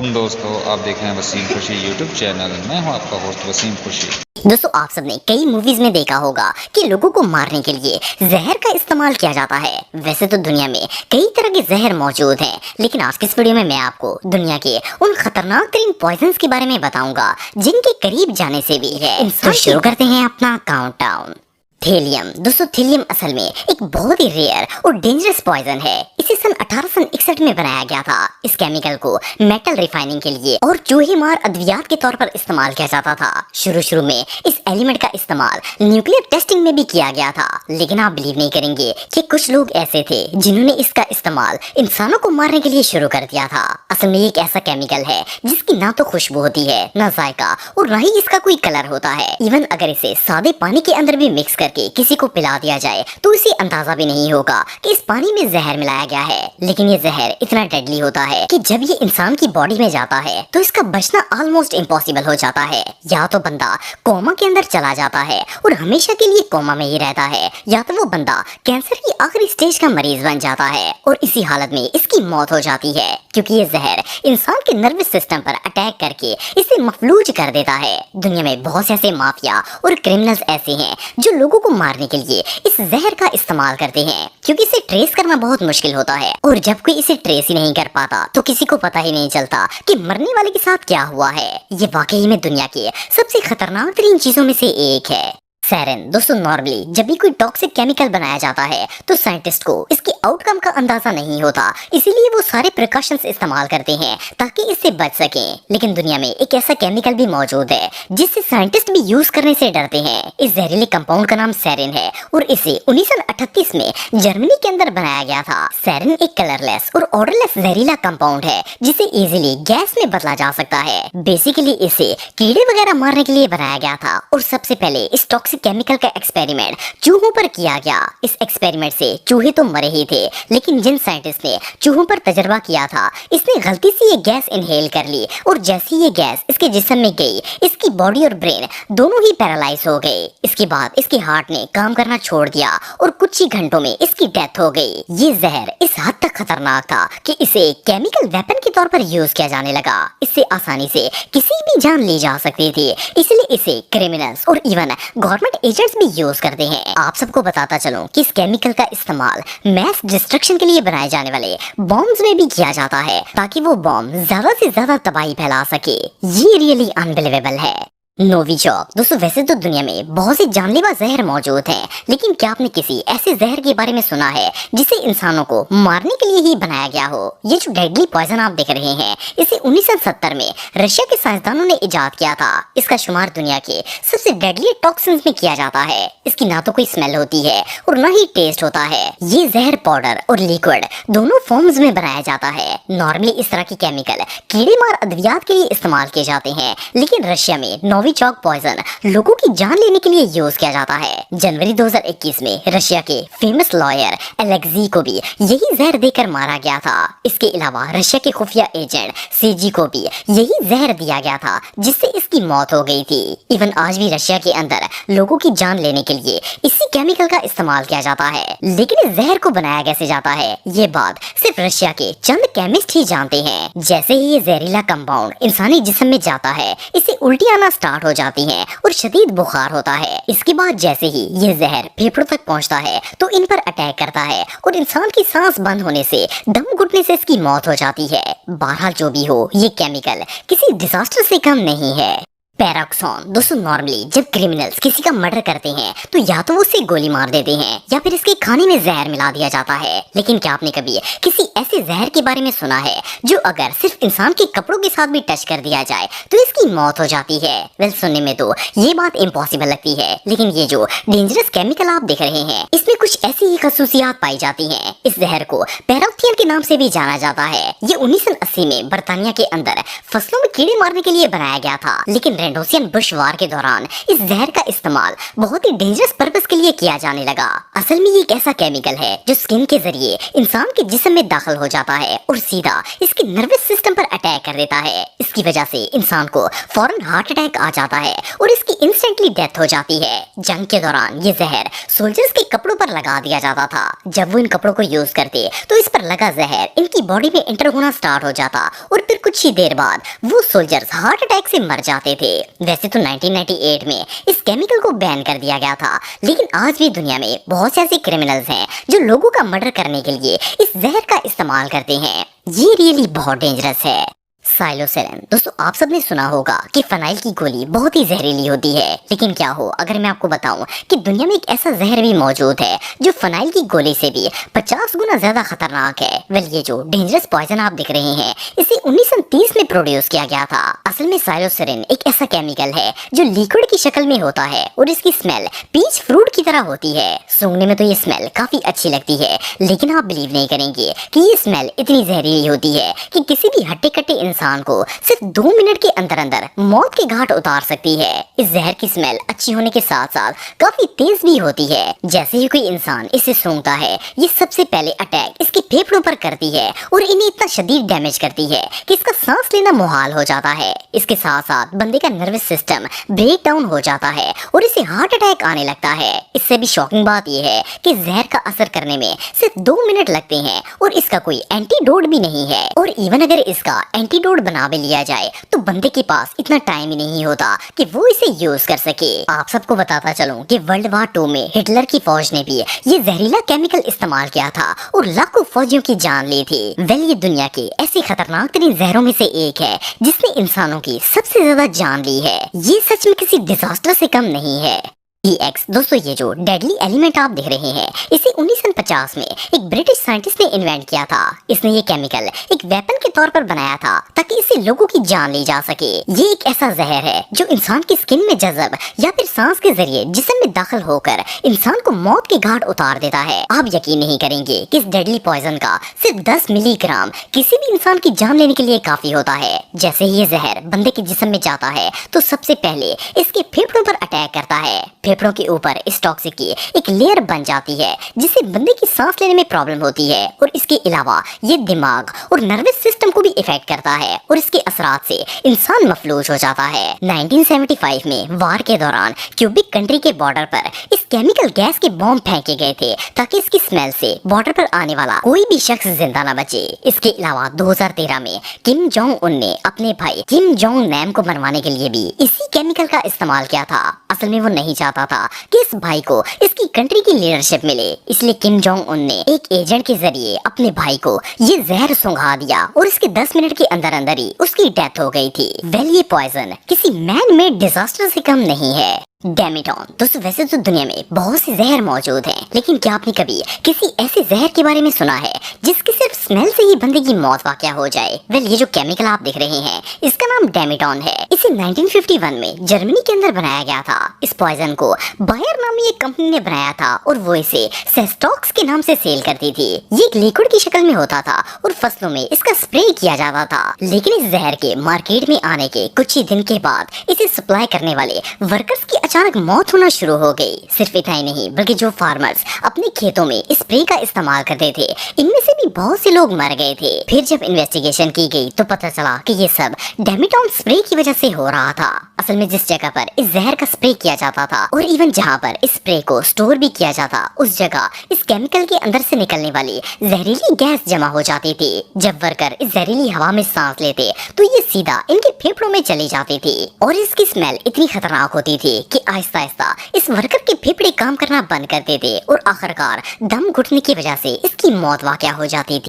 दोस्तों आप देख रहे हैं वसीम खुशी यूट्यूब चैनल। मैं हूं आपका होस्ट वसीम खुशी। दोस्तों आप सबने कई मूवीज में देखा होगा कि लोगों को मारने के लिए जहर का इस्तेमाल किया जाता है। वैसे तो दुनिया में कई तरह के जहर मौजूद हैं, लेकिन आज की इस वीडियो में मैं आपको दुनिया के उन खतरनाक तरीन पॉइजन्स के बारे में बताऊंगा जिनके करीब जाने से भी है। तो शुरू करते हैं अपना काउंटडाउन। थेलियम। दोस्तों थेलियम असल में एक बहुत ही रेयर और डेंजरस पॉइजन है। इसे सन 1861 में बनाया गया था। इस केमिकल को मेटल रिफाइनिंग के लिए और चूहे मार अद्वियात के तौर पर इस्तेमाल किया जाता था। शुरू में इस एलिमेंट का इस्तेमाल न्यूक्लियर टेस्टिंग में भी किया गया था, लेकिन आप बिलीव नहीं करेंगे कि कुछ लोग ऐसे थे जिन्होंने इसका इस्तेमाल इंसानों को मारने के लिए शुरू कर दिया था। असल में एक ऐसा केमिकल है जिसकी ना तो खुशबू होती है, ना जायका और ना ही इसका कोई कलर होता है। इवन अगर इसे सादे पानी के अंदर भी मिक्स किसी को पिला दिया जाए तो इसे अंदाजा भी नहीं होगा कि इस पानी में जहर मिलाया गया है। लेकिन ये जहर इतना डेडली होता है कि जब ये इंसान की बॉडी में जाता है तो इसका बचना ऑलमोस्ट इम्पॉसिबल हो जाता है। या तो बंदा कोमा के अंदर चला जाता है और हमेशा के लिए कोमा में ही रहता है, या तो वो बंदा कैंसर की आखिरी स्टेज का मरीज बन जाता है और इसी हालत में इसकी मौत हो जाती है, क्योंकि ये जहर इंसान के नर्वस सिस्टम पर अटैक करके इसे मफलूज कर देता है। दुनिया में बहुत से ऐसे माफिया और क्रिमिनल्स ऐसे हैं जो लोगों को मारने के लिए इस जहर का इस्तेमाल करते हैं, क्योंकि इसे ट्रेस करना बहुत मुश्किल होता है और जब कोई इसे ट्रेस ही नहीं कर पाता तो किसी को पता ही नहीं चलता कि मरने वाले के साथ क्या हुआ है। ये वाकई में दुनिया की सबसे खतरनाक तरीन चीजों में से एक है। सैरिन। दोस्तों नॉर्मली जब भी कोई टॉक्सिक केमिकल बनाया जाता है तो साइंटिस्ट को इसके आउटकम का अंदाजा नहीं होता, इसीलिए वो सारे प्रिकॉशंस इस्तेमाल करते हैं ताकि इससे बच सकें। लेकिन दुनिया में एक ऐसा केमिकल भी मौजूद है जिससे साइंटिस्ट भी यूज करने से डरते हैं। इस जहरीले कंपाउंड का नाम सैरिन है और इसे 1938 में जर्मनी के अंदर बनाया गया था। सैरिन एक कलरलेस और ऑडरलेस जहरीला कंपाउंड है जिसे इजीली गैस में बदला जा सकता है। बेसिकली इसे कीड़े वगैरह मारने के लिए बनाया गया था और सबसे पहले इस टॉक्सिक केमिकल का एक्सपेरिमेंट चूहों पर किया गया। इस एक्सपेरिमेंट से चूहे तो मरे ही थे, लेकिन जिन साइंटिस्ट ने चूहों पर तजर्बा किया था इसने गलती से ये गैस इनहेल कर ली और जैसे ये गैस इसके जिस्म में गई इसकी बॉडी और ब्रेन दोनों ही पैरालाइज हो गए। इसके बाद इसके हार्ट ने काम करना छोड़ दिया और कुछ ही घंटों में इसकी डेथ हो गई। ये जहर इस हद तक खतरनाक था कि इसे केमिकल वेपन के तौर पर यूज किया जाने लगा। इससे आसानी से किसी भी जान ली जा सकती थी, इसलिए इसे क्रिमिनल्स और इवन गवर्नमेंट एजेंट्स भी यूज करते हैं। आप सबको बताता चलूं कि इस केमिकल का इस्तेमाल मैस डिस्ट्रक्शन के लिए बनाए जाने वाले बॉम्ब्स में भी किया जाता है ताकि वो बॉम्ब ज्यादा से ज्यादा तबाही फैला सके। ये रियली अनबिलीवेबल है। नोविचॉक। दोस्तों वैसे तो दुनिया में बहुत से जानलेवा जहर मौजूद हैं, लेकिन क्या आपने किसी ऐसे जहर के बारे में सुना है जिसे इंसानों को मारने के लिए ही बनाया गया हो? ये जो डेडली पॉइजन आप देख रहे हैं इसे 1970 में रशिया के साइंसदानों ने इजाद किया था। इसका शुमार दुनिया के सबसे डेडली टॉक्सिन्स में किया जाता है। इसकी ना तो कोई स्मेल होती है और ना ही टेस्ट होता है। ये जहर पाउडर और लिक्विड दोनों फॉर्म्स में बनाया जाता है। नॉर्मली इस तरह के केमिकल कीड़े मार अद्वियात के लिए इस्तेमाल किए जाते हैं, लेकिन रशिया में नोविचॉक पॉइजन लोगों की जान लेने के लिए यूज किया जाता है। जनवरी 2021 में रशिया के फेमस लॉयर एलेक्सी को भी यही जहर देकर मारा गया था। इसके अलावा रशिया के खुफिया एजेंट सीजी को भी यही जहर दिया गया था जिससे इसकी मौत हो गई थी। इवन आज भी रशिया के अंदर लोगों की जान लेने के लिए इसी केमिकल का इस्तेमाल किया जाता है। लेकिन इस जहर को बनाया कैसे जाता है ये बात सिर्फ रशिया के चंद केमिस्ट ही जानते हैं। जैसे ही ये जहरीला कंपाउंड इंसानी जिस्म में जाता है इसे उल्टी आना स्टार्ट हो जाती हैं और शदीद बुखार होता है। इसके बाद जैसे ही ये जहर फेफड़ों तक पहुंचता है तो इन पर अटैक करता है और इंसान की सांस बंद होने से, दम घुटने से इसकी मौत हो जाती है। बहरहाल जो भी हो, ये केमिकल किसी डिजास्टर से कम नहीं है। पैराक्सॉन। दोस्तों नॉर्मली जब क्रिमिनल्स किसी का मर्डर करते हैं तो या तो वो उसे गोली मार देते हैं या फिर इसके खाने में जहर मिला दिया जाता है। लेकिन क्या आपने कभी किसी ऐसे जहर के बारे में सुना है जो अगर सिर्फ इंसान के कपड़ों के साथ भी टच कर दिया जाए तो इसकी मौत हो जाती है? वेल सुनने में तो ये बात इम्पॉसिबल लगती है, लेकिन ये जो डेंजरस केमिकल आप देख रहे हैं इसमें कुछ ऐसी ही खसूसियात पाई जाती है। इस जहर को पैराक्थियन के नाम से भी जाना जाता है। ये 1980 में बर्तानिया के अंदर फसलों में कीड़े मारने के लिए बनाया गया था, लेकिन सेकेंड ओशियन बुश वार के दौरान इस जहर का इस्तेमाल बहुत ही डेंजरस पर्पस के लिए किया जाने लगा। असल में ये एक ऐसा केमिकल है जो स्किन के जरिए इंसान के जिस्म में दाखिल हो जाता है और सीधा इसके नर्वस सिस्टम पर अटैक कर देता है। इसकी वजह से इंसान को फौरन हार्ट अटैक आ जाता है और इसकी इंस्टेंटली डेथ हो जाती है। जंग के दौरान ये जहर सोल्जर्स के कपड़ों पर लगा दिया जाता था। जब वो इन कपड़ों को यूज करते तो इस पर लगा जहर इनकी बॉडी में एंटर होना स्टार्ट हो जाता और फिर कुछ ही देर बाद वो सोल्जर्स हार्ट अटैक से मर जाते थे। वैसे तो 1998 में इस केमिकल को बैन कर दिया गया था, लेकिन आज भी दुनिया में बहुत से ऐसे क्रिमिनल्स हैं जो लोगों का मर्डर करने के लिए इस जहर का इस्तेमाल करते हैं। ये रियली बहुत डेंजरस है। साइलोसिरिन। दोस्तों आप सबने सुना होगा कि फिनाइल की गोली बहुत ही जहरीली होती है, लेकिन क्या हो अगर मैं आपको बताऊं कि दुनिया में एक ऐसा जहर भी मौजूद है जो फिनाइल की गोली से भी 50 गुना ज्यादा खतरनाक है। वेल, ये जो डेंजरस पॉइजन आप दिख रहे हैं इसे 1930 में प्रोड्यूस किया गया था। असल में साइलोसिरिन एक ऐसा केमिकल है जो लिक्विड की शक्ल में होता है और इसकी स्मेल पीच फ्रूट की तरह होती है। सूंघने में तो ये स्मेल काफी अच्छी लगती है, लेकिन आप बिलीव नहीं करेंगे कि ये स्मेल इतनी जहरीली होती है कि किसी भी हट्टे कट्टे इंसान को सिर्फ 2 मिनट के अंदर अंदर मौत के घाट उतार सकती है। इस जहर की स्मेल अच्छी होने के साथ साथ काफी तेज भी होती है। जैसे ही कोई इंसान इसे सूंघता है ये सबसे पहले अटैक इसके फेफड़ों पर करती है और इन्हें इतना शदीद डैमेज करती है कि इसका सांस लेना मुहाल हो जाता है। इसके साथ साथ बंदे का नर्वस सिस्टम ब्रेक डाउन हो जाता है और इसे हार्ट अटैक आने लगता है। इससे भी शॉकिंग बात यह है कि जहर का असर करने में सिर्फ 2 मिनट लगते हैं और इसका कोई एंटीडोट भी नहीं है। और इवन अगर इसका एंटीडोट बना भी लिया जाए तो बंदे के पास इतना टाइम ही नहीं होता कि वो इसे यूज कर सके। आप सबको बताता चलूं कि वर्ल्ड वार 2 में हिटलर की फौज ने भी ये जहरीला केमिकल इस्तेमाल किया था और लाखों फौजियों की जान ली थी। वेल, ये दुनिया के ऐसे खतरनाक तरीन जहरों में से एक है जिसने इंसानों की सबसे ज्यादा जान ली है। ये सच में किसी डिजास्टर से कम नहीं है। EX। दोस्तों ये जो डेडली एलिमेंट आप देख रहे हैं इसे 1950 में एक ब्रिटिश साइंटिस्ट ने इन्वेंट किया था। इसने ये केमिकल एक वेपन के तौर पर बनाया था ताकि इससे लोगों की जान ली जा सके। ये एक ऐसा जहर है जो इंसान की स्किन में जज़ब या फिर सांस के जरिए जिस्म में दाखिल होकर इंसान को मौत के घाट उतार देता है। आप यकीन नहीं करेंगे कि इस डेडली पॉइजन का सिर्फ 10 मिलीग्राम किसी भी इंसान की जान लेने के लिए काफी होता है। जैसे ही ये जहर बंदे के जिस्म में जाता है तो सबसे पहले इसके फेफड़ों पर अटैक करता है। फेफड़ों के ऊपर इस टॉक्सिक की एक लेयर बन जाती है जिससे बंदे की सांस लेने में प्रॉब्लम होती है और इसके अलावा ये दिमाग और नर्वस सिस्टम को भी इफेक्ट करता है और इसके असरात से इंसान मफलूज हो जाता है। 1975 में वार के दौरान क्यूबिक कंट्री के बॉर्डर पर इस केमिकल गैस के बॉम्ब फेंके गए थे ताकि इसकी स्मेल से बॉर्डर पर आने वाला कोई भी शख्स जिंदा न बचे। इसके अलावा 2013 में किम जोंग उन ने अपने भाई किम जोंग नैम को मरवाने के लिए भी इसी केमिकल का इस्तेमाल किया था। असल में वो नहीं चाहता था कि इस भाई को इसकी कंट्री की लीडरशिप मिले, इसलिए किम जोंग उन ने एक एजेंट के जरिए अपने भाई को ये जहर सुंघा दिया और इसके 10 मिनट के अंदर अंदर ही उसकी डेथ हो गई थी। वेल, ये पॉइजन किसी मैन मेड डिजास्टर से कम नहीं है। डेमिटॉन। दोस्तों वैसे तो दुनिया में बहुत से जहर मौजूद हैं, लेकिन क्या आपने कभी किसी ऐसे जहर के बारे में सुना है जिसकी सिर्फ स्मेल से ही बंदे की मौत वाक़या हो जाए? वेल, ये जो केमिकल आप देख रहे हैं इसका नाम डेमिटॉन है। इसे 1951 में जर्मनी के अंदर बनाया गया था। इस पॉइजन को बायर नामी एक कंपनी ने बनाया था और वो इसे सेस्टॉक्स के नाम से सेल करती थी। ये एक लिक्विड की शक्ल में होता था और फसलों में इसका स्प्रे किया जाता था। लेकिन इस जहर के मार्केट में आने के कुछ ही दिन के बाद इसे सप्लाई करने वाले वर्कर्स की अचानक मौत होना शुरू हो गई। सिर्फ इतना ही नहीं बल्कि जो फार्मर्स अपने खेतों में स्प्रे का इस्तेमाल करते थे इनमें से भी बहुत से लोग मर गए थे। फिर जब इन्वेस्टिगेशन की गई तो पता चला कि ये सब डेमिटॉन स्प्रे की वजह से हो रहा था। असल में जिस जगह पर इस जहर का स्प्रे किया जाता था और इवन जहाँ पर इस स्प्रे को स्टोर भी किया जाता उस जगह इस केमिकल के अंदर से निकलने वाली जहरीली गैस जमा हो जाती थी। जब वर्कर इस जहरीली हवा में सांस लेते तो ये सीधा इनके फेफड़ों में चली जाती थी और इसकी स्मेल इतनी खतरनाक होती थी कि आहिस्ता आहिस्ता इस वर्कर के फेफड़े काम करना बंद करते थे और आखिरकार दम घुटने की वजह से इसकी मौत वाक़या हो जाती थी।